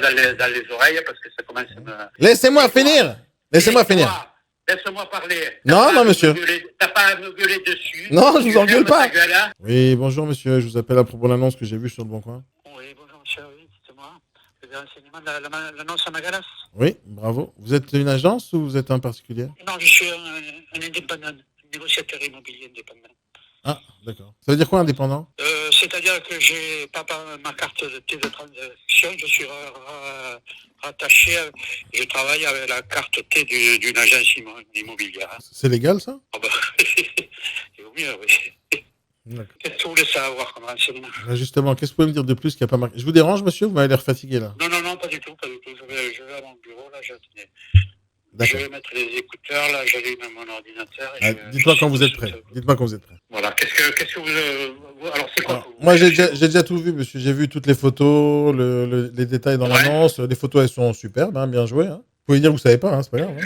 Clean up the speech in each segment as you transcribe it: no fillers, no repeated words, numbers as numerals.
dans les oreilles parce que ça commence à me... Laissez-moi finir. Laissez-moi finir. Laisse-moi parler. Non, monsieur. T'as pas à me gueuler dessus. Non, je vous engueule pas. Gueule, hein. Oui, bonjour monsieur, je vous appelle à propos de l'annonce que j'ai vue sur le Bon Coin. Oui, bonjour monsieur, oui, dites-moi. Vous avez renseignement de l'annonce à Magalas? Oui, bravo. Vous êtes une agence ou vous êtes un particulier? Non, je suis un indépendant, un négociateur immobilier indépendant. Ah, d'accord. Ça veut dire quoi, indépendant? C'est-à-dire que j'ai pas ma carte de T de transaction, je suis rattaché, je travaille avec la carte T d'une agence immobilière. C'est légal, ça? Oh bah, c'est au mieux, oui. Qu'est-ce que vous voulez savoir comme renseignement? Justement, qu'est-ce que vous pouvez me dire de plus qu'il n'y a pas marqué? Je vous dérange, monsieur? Vous m'avez l'air fatigué, là. Non, pas du tout, pas du tout. Je vais à mon bureau, là, D'accord. Je vais mettre les écouteurs, là, j'allume mon ordinateur. Dites-moi quand vous êtes prêt. Dites-moi quand vous êtes prêt. Voilà, qu'est-ce que vous... Alors, c'est quoi? Moi, j'ai déjà tout vu, monsieur. J'ai vu toutes les photos, les détails dans l'annonce. Les photos, elles sont superbes, hein, bien jouées. Hein. Vous pouvez dire que vous savez pas, hein, c'est pas grave. Hein.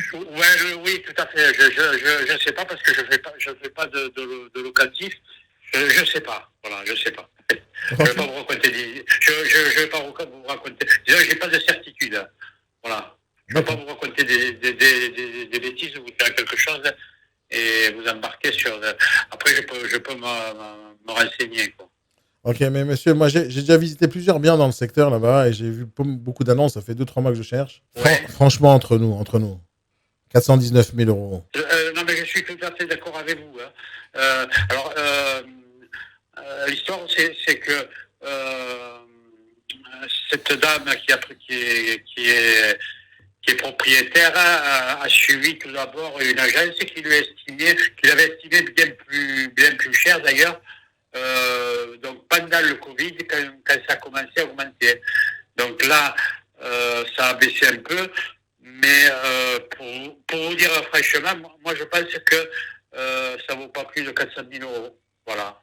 Oui, tout à fait. Je sais pas parce que je fais pas de locatif. Je sais pas. Voilà, je sais pas. Je vais pas vous raconter je vais pas vous raconter. Déjà, j'ai pas de certitude. Hein. Voilà. Je vais pas vous raconter des bêtises, vous dire quelque chose et vous embarquer sur. Après, je peux me renseigner, quoi. Ok, mais monsieur, moi j'ai déjà visité plusieurs biens dans le secteur là-bas et j'ai vu beaucoup d'annonces. Ça fait 2-3 mois que je cherche. Ouais. Franchement, entre nous, 419 000 euros. Non, mais je suis tout à fait d'accord avec vous. Hein. Alors, l'histoire, c'est que cette dame qui est propriétaire a suivi tout d'abord une agence qui l'avait estimé bien plus cher d'ailleurs. Donc pendant le Covid, quand ça a commencé à augmenter. Donc là, ça a baissé un peu. Mais pour vous dire franchement, moi je pense que ça vaut pas plus de 400 000 euros. Voilà.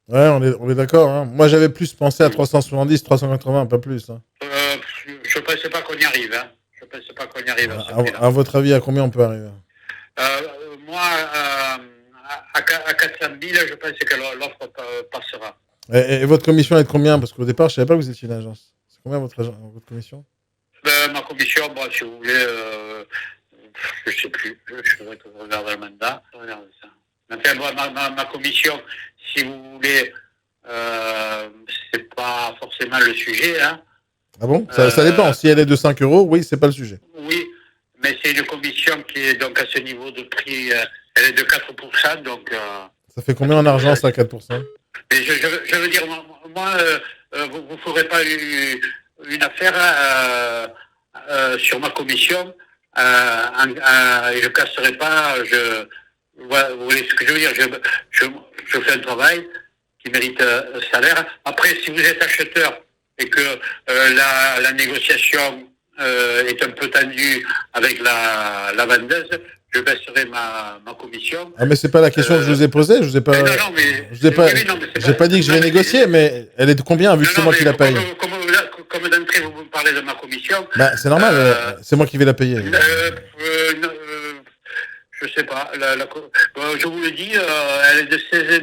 Ouais, on est d'accord. Hein. Moi j'avais plus pensé à 370, 380, pas plus. Hein. Je ne pensais pas qu'on y arrive. Hein. Je ne pensais pas qu'on y arrive. À votre avis, à combien on peut arriver? Moi, à 400 000, je pense que l'offre passera. Et votre commission est de combien? Parce qu'au départ, je ne savais pas que vous étiez une agence. C'est combien votre commission? Ma commission, bon, si vous voulez, je ne sais plus. Je voudrais que vous regardez le mandat. Regardez ça. Enfin, ma commission, si vous voulez, c'est pas forcément le sujet. Hein. Ah bon? Ça dépend. Si elle est de 5 euros, oui, c'est pas le sujet. Oui, mais c'est une commission qui est donc à ce niveau de prix, elle est de 4%. Donc, ça fait combien en argent, ça, 4%? Mais je veux dire, moi, vous ne ferez pas une affaire sur ma commission et je ne casserai pas. Vous voyez ce que je veux dire? Je fais un travail qui mérite un salaire. Après, si vous êtes acheteur et que la négociation est un peu tendue avec la vendeuse, je baisserai ma commission. Ah, mais c'est pas la question que je vous ai posée. Je vous ai pas. J'ai pas dit que je vais négocier, mais elle est de combien vu que c'est moi qui la paye? Comme d'entrée vous me parlez de ma commission. Bah, c'est normal. C'est moi qui vais la payer. Je sais pas. Je vous le dis, elle est de 16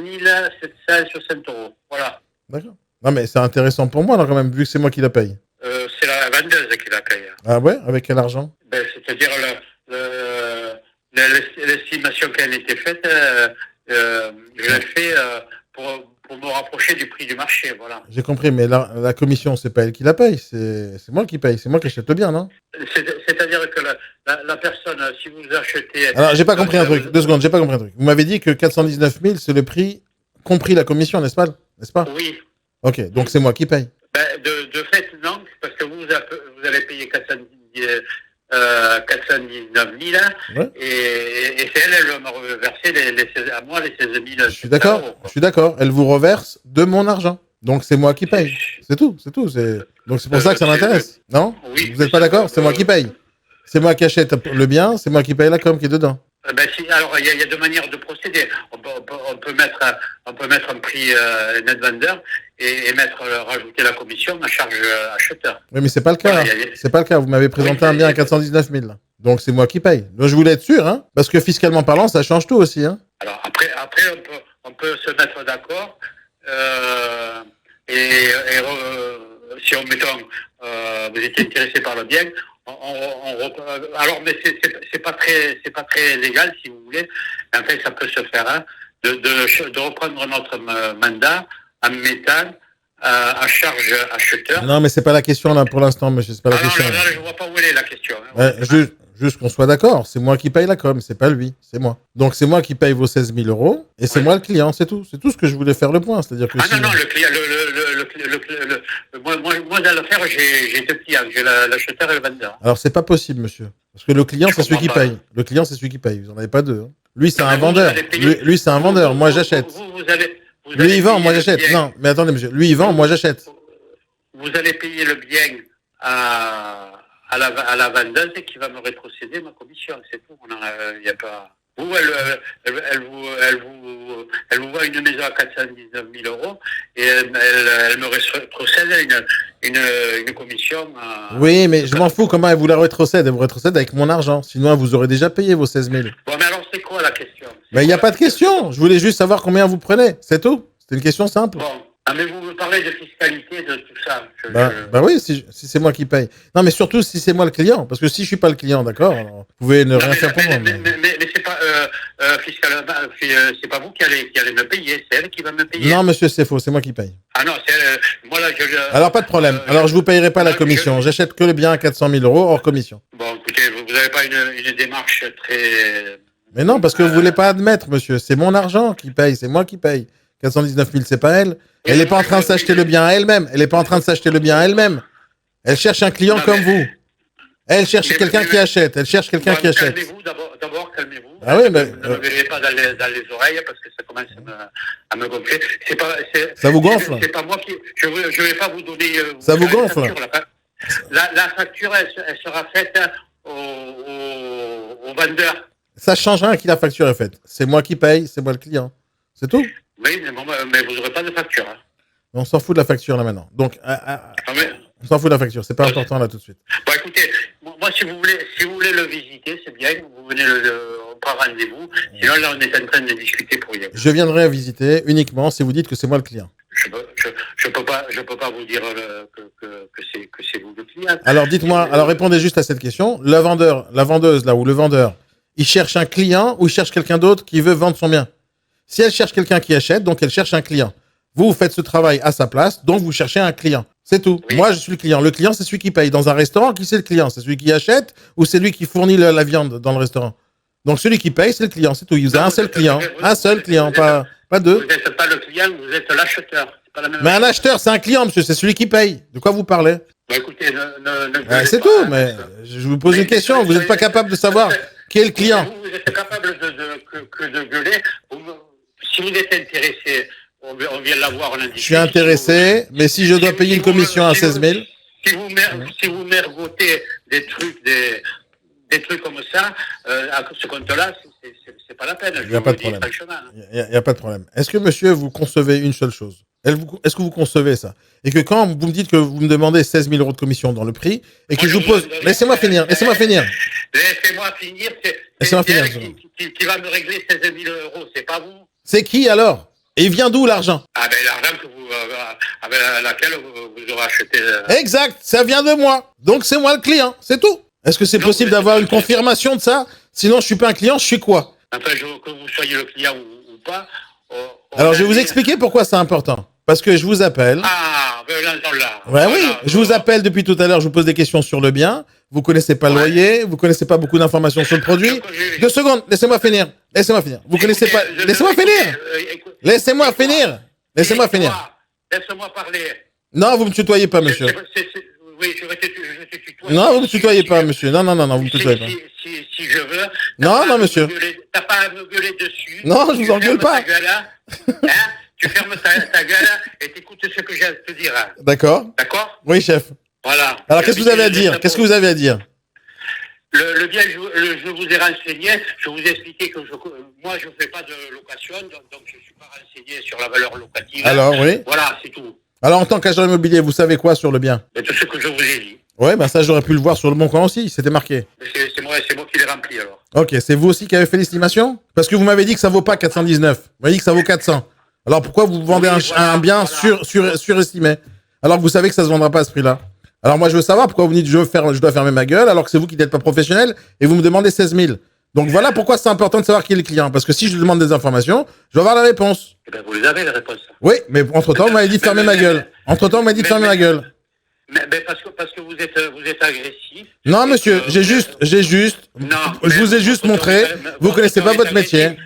760 euros. Voilà. D'accord. Non, mais c'est intéressant pour moi, là, quand même, vu que c'est moi qui la paye. C'est la vendeuse qui la paye. Ah ouais? Avec quel argent? C'est-à-dire l'estimation qui a été faite, je l'ai fait pour me rapprocher du prix du marché. Voilà. J'ai compris, mais la commission, c'est pas elle qui la paye, c'est moi qui paye. C'est moi qui achète le bien, non? C'est-à-dire que la personne, si vous achetez... Alors, j'ai pas compris un truc. 2 secondes, j'ai pas compris un truc. Vous m'avez dit que 419 000, c'est le prix compris la commission, n'est-ce pas? Oui. Ok, donc c'est moi qui paye. De fait, non, parce que vous allez payer 419 000 ouais. Et c'est elle va me reverser à moi les 16 000. Je suis d'accord. Elle vous reverse de mon argent. Donc c'est moi qui paye. C'est tout. Donc c'est pour ça que ça m'intéresse. Non? Oui. Vous n'êtes pas d'accord? C'est moi qui paye. C'est moi qui achète le bien, c'est moi qui paye la com qui est dedans. Alors, il y a deux manières de procéder. On peut mettre un prix net vendeur et rajouter la commission à charge acheteur. Oui, mais c'est pas le cas. C'est pas le cas. Vous m'avez présenté un bien à 419 000. Donc, c'est moi qui paye. Donc, je voulais être sûr, hein, parce que fiscalement parlant, ça change tout aussi. Hein. Alors, après on peut se mettre d'accord et si on mettons, vous étiez intéressé par le bien, alors mais c'est pas très légal si vous voulez. En fait, ça peut se faire hein, de reprendre notre mandat en mettant à charge acheteur. Non, mais c'est pas la question là pour l'instant, monsieur. C'est pas la question. Non, je vois pas où elle est la question. Hein. Juste qu'on soit d'accord, c'est moi qui paye la com, c'est pas lui, c'est moi. Donc c'est moi qui paye vos 16 000 euros et c'est moi le client, c'est tout. C'est tout ce que je voulais faire le point. C'est-à-dire que non, le client, moi dans l'affaire, j'ai deux clients, j'ai l'acheteur et le vendeur. Alors c'est pas possible, monsieur. Parce que le client, c'est celui qui paye. Le client, c'est celui qui paye. Vous en avez pas deux. Hein. Lui, c'est un vendeur. Lui, c'est un vendeur. Moi, j'achète. Lui, il vend, moi, j'achète. Non, mais attendez, monsieur. Lui, il vend, moi, j'achète. Vous allez payer le bien à la vendeuse qui va me rétrocéder ma commission, c'est tout. Il n'y a pas. Vous, elle vous vend une maison à 419 000 euros et elle me rétrocède une commission. Oui, mais je m'en fous comment elle vous la rétrocède. Elle vous rétrocède avec mon argent. Sinon, elle vous aurait déjà payé vos 16 000. Bon, mais alors, c'est quoi la question? Mais il n'y a pas de question. Je voulais juste savoir combien vous prenez. C'est tout. C'est une question simple. Bon. Ah, mais vous me parlez de fiscalité, de tout ça. Bah oui, si c'est moi qui paye. Non, mais surtout si c'est moi le client. Parce que si je suis pas le client, d'accord, vous pouvez ne rien faire pour moi. Mais c'est pas fiscalement, c'est pas vous qui allez me payer, c'est elle qui va me payer. Non, monsieur, c'est faux, c'est moi qui paye. Ah non, c'est moi là, alors pas de problème. Alors je vous payerai pas la commission. J'achète que le bien à 400 000 euros hors commission. Bon, écoutez, vous n'avez pas une démarche très. Mais non, parce que vous voulez pas admettre, monsieur. C'est mon argent qui paye, c'est moi qui paye. 419 000, c'est pas elle. Elle n'est pas en train de s'acheter le bien à elle-même. Elle n'est pas en train de s'acheter le bien à elle-même. Elle cherche un client comme vous. Elle cherche quelqu'un qui achète. Elle cherche quelqu'un qui achète. Calmez-vous, d'abord, calmez-vous. Ah oui, mais... Ne me verrez pas dans les oreilles parce que ça commence à me gonfler. Ça vous gonfle? C'est pas moi qui... Je vais pas vous donner... Ça vous gonfle? La facture, elle sera faite au vendeur. Ça change rien qui la facture est faite. C'est moi qui paye, c'est moi le client. C'est tout? Oui, mais vous n'aurez pas de facture. Hein. On s'en fout de la facture là maintenant. Donc, on s'en fout de la facture. C'est pas important là tout de suite. Bon, écoutez, moi si vous voulez le visiter, c'est bien. Vous venez on prend rendez-vous. Sinon là, on est en train de discuter pour rien. Je viendrai visiter uniquement si vous dites que c'est moi le client. Je peux pas vous dire que c'est vous le client. Alors dites-moi. Alors répondez juste à cette question. La vendeuse là ou le vendeur, il cherche un client ou il cherche quelqu'un d'autre qui veut vendre son bien? Si elle cherche quelqu'un qui achète, donc elle cherche un client. Vous faites ce travail à sa place, donc vous cherchez un client. C'est tout. Oui. Moi, je suis le client. Le client, c'est celui qui paye. Dans un restaurant, qui c'est le client? C'est celui qui achète ou c'est lui qui fournit la viande dans le restaurant? Donc celui qui paye, c'est le client. C'est tout. Il y a un seul client. Un seul client, pas deux. Vous n'êtes pas le client, vous êtes l'acheteur. Mais un acheteur, c'est un client, monsieur. C'est celui qui paye. De quoi vous parlez? Bah écoutez, c'est tout. Mais je vous pose une question. Vous n'êtes pas capable de savoir qui est le client? Vous êtes capable de gueuler. Si vous êtes intéressé, on vient l'avoir. Je suis intéressé, mais si je dois payer une commission à 16 000... Si vous mergotez des trucs comme ça, à ce compte-là, c'est pas la peine. Il n'y a pas de problème. Il n'y a pas de problème. Est-ce que, monsieur, vous concevez une seule chose? Est-ce que vous concevez ça? Et que quand vous me dites que vous me demandez 16 000 euros de commission dans le prix, et que je vous pose... Laissez-moi finir. Laissez-moi finir. C'est qui va me régler 16 000 euros, c'est pas vous. C'est qui alors? Et il vient d'où l'argent? Ah ben l'argent avec laquelle vous aurez acheté. Exact, ça vient de moi. Donc c'est moi le client, c'est tout. Est-ce que c'est possible d'avoir une confirmation de ça? Sinon je suis pas un client, je suis quoi? Enfin, que vous soyez le client ou pas. Alors je vais vous expliquer pourquoi c'est important. Parce que je vous appelle. Ah, ben là. Ouais, voilà, oui, je vous appelle depuis tout à l'heure, je vous pose des questions sur le bien. Vous connaissez pas le loyer, vous connaissez pas beaucoup d'informations sur le produit. 2 secondes, laissez-moi finir. Vous connaissez pas. Laissez-moi finir. Laissez-moi finir. Laissez-moi finir. Laissez-moi parler. Non, vous me tutoyez pas, monsieur. Oui, je te tutoie. Non, vous me tutoyez pas, monsieur. Non, vous me tutoyez pas. Si je veux. Non, monsieur. T'as pas à me gueuler dessus. Non, je vous engueule pas. Tu fermes ta gueule et t'écoutes ce que j'ai à te dire. D'accord. D'accord? Oui, chef. Voilà. Alors, qu'est-ce que vous avez à dire? Qu'est-ce que vous avez à dire? Le bien, je vous ai renseigné. Je vous ai expliqué que moi, je ne fais pas de location, donc je ne suis pas renseigné sur la valeur locative. Alors, oui. Voilà, c'est tout. Alors, en tant qu'agent immobilier, vous savez quoi sur le bien? Tout ce que je vous ai dit. Ouais, ben ça, j'aurais pu le voir sur le bon coin aussi. C'était marqué. C'est moi qui l'ai rempli, alors. Ok, c'est vous aussi qui avez fait l'estimation? Parce que vous m'avez dit que ça vaut pas 419. Vous m'avez dit que ça vaut 400. Alors, pourquoi vous vendez un bien surestimé? alors que vous savez que ça se vendra pas à ce prix-là? Alors moi, je veux savoir pourquoi vous me dites je dois fermer ma gueule, alors que c'est vous qui n'êtes pas professionnel et vous me demandez 16 000. Donc voilà pourquoi c'est important de savoir qui est le client. Parce que si je demande des informations, je vais avoir la réponse. Eh ben, vous les avez, les réponses. Oui, mais entre-temps, vous m'avez dit de fermer ma gueule. Entre-temps, vous m'avez dit de fermer ma gueule. Mais parce que vous êtes agressif. Non, monsieur, j'ai juste, Non, je vous ai juste montré, vous connaissez pas votre métier.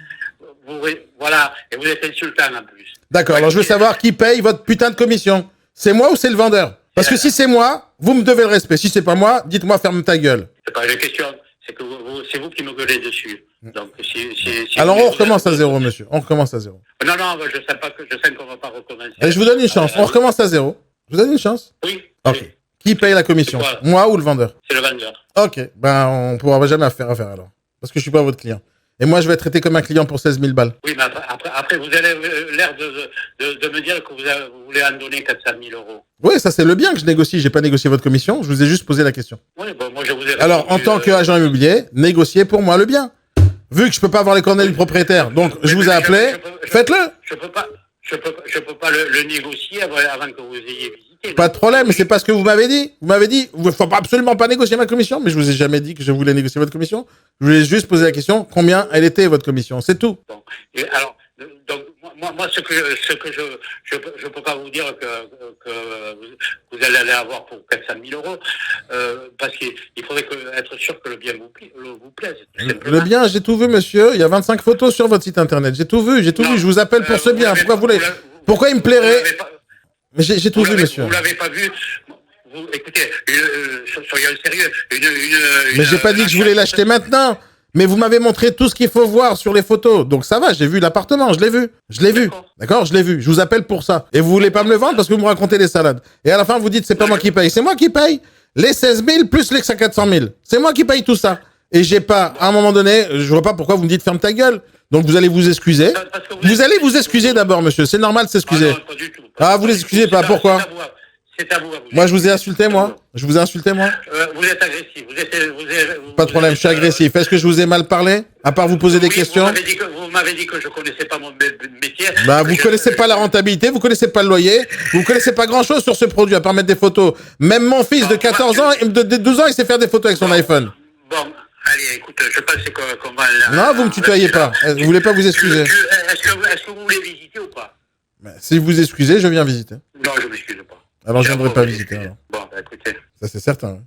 Voilà, et vous êtes insultant en plus. D'accord, alors je veux savoir qui paye votre putain de commission. C'est moi ou c'est le vendeur? Parce que si c'est moi, vous me devez le respect. Si c'est pas moi, dites-moi ferme ta gueule. C'est pas une question, c'est que c'est vous qui me gueulez dessus. Donc, alors on recommence à zéro, monsieur. On recommence à zéro. Non, je sais qu'on va pas recommencer. Et je vous donne une chance. On recommence à zéro. Je vous donne une chance? Oui. Ok. Oui. Qui paye la commission? Moi ou le vendeur? C'est le vendeur. Ok. Ben, on pourra jamais faire affaire alors. Parce que je suis pas votre client. Et moi, je vais être traité comme un client pour 16 000 balles. Oui, mais après vous avez l'air de me dire que vous voulez en donner 400 000 euros. Oui, ça c'est le bien que je négocie. J'ai pas négocié votre commission. Je vous ai juste posé la question. Oui, bon, moi je vous ai répondu, alors, en tant qu'agent immobilier, négociez pour moi le bien. Vu que je peux pas avoir les coordonnées du propriétaire, donc je vous ai appelé, faites-le. Je peux pas le négocier avant que vous ayez visité. Pas de problème, mais c'est pas ce que vous m'avez dit. Vous m'avez dit, il faut absolument pas négocier ma commission, mais je vous ai jamais dit que je voulais négocier votre commission. Je voulais juste poser la question, combien elle était votre commission, c'est tout. Bon. Et alors, donc moi ce que je peux pas vous dire que vous allez avoir pour 400 000 euros, parce qu'il faudrait être sûr que le bien vous plaise. Le bien, j'ai tout vu, monsieur. Il y a 25 photos sur votre site internet. J'ai tout vu, vu. Je vous appelle pour ce bien. Pourquoi il me plairait? Mais j'ai tout vu, monsieur. Vous l'avez pas vu. Écoutez, soyez sérieux. Mais j'ai pas dit que je voulais l'acheter maintenant. Mais vous m'avez montré tout ce qu'il faut voir sur les photos. Donc ça va, j'ai vu l'appartement, je l'ai vu. D'accord, je l'ai vu. Je vous appelle pour ça. Et vous voulez pas me le vendre parce que vous me racontez des salades. Et à la fin, vous dites c'est pas moi qui paye. C'est moi qui paye les 16 000 plus les 400 000. C'est moi qui paye tout ça. Et j'ai pas, à un moment donné, je vois pas pourquoi vous me dites ferme ta gueule. Donc vous allez vous excuser. Vous allez vous excuser d'abord, monsieur. C'est normal de s'excuser. Ah, pas du tout. Ah, vous les excusez pas. Pourquoi? C'est à vous. Moi, je vous ai insulté, moi. Je vous ai insulté, moi. Vous êtes agressif. Pas de problème, je suis agressif. Est-ce que je vous ai mal parlé? À part vous poser des questions? Vous m'avez dit que je connaissais pas mon métier. Bah, vous connaissez pas la rentabilité, vous connaissez pas le loyer, vous connaissez pas grand chose sur ce produit à part mettre des photos. Même mon fils de 14 ans, de 12 ans, il sait faire des photos avec son iPhone. Bon, allez, écoute, je pense qu'on va... Non, vous me tutoyez pas. Vous voulez pas vous excuser? Est-ce que vous voulez visiter ou pas? Si vous excusez, je viens visiter. Non, je m'excuse pas. Alors, je viendrai pas visiter, alors. Bon, écoutez. Ça, c'est certain.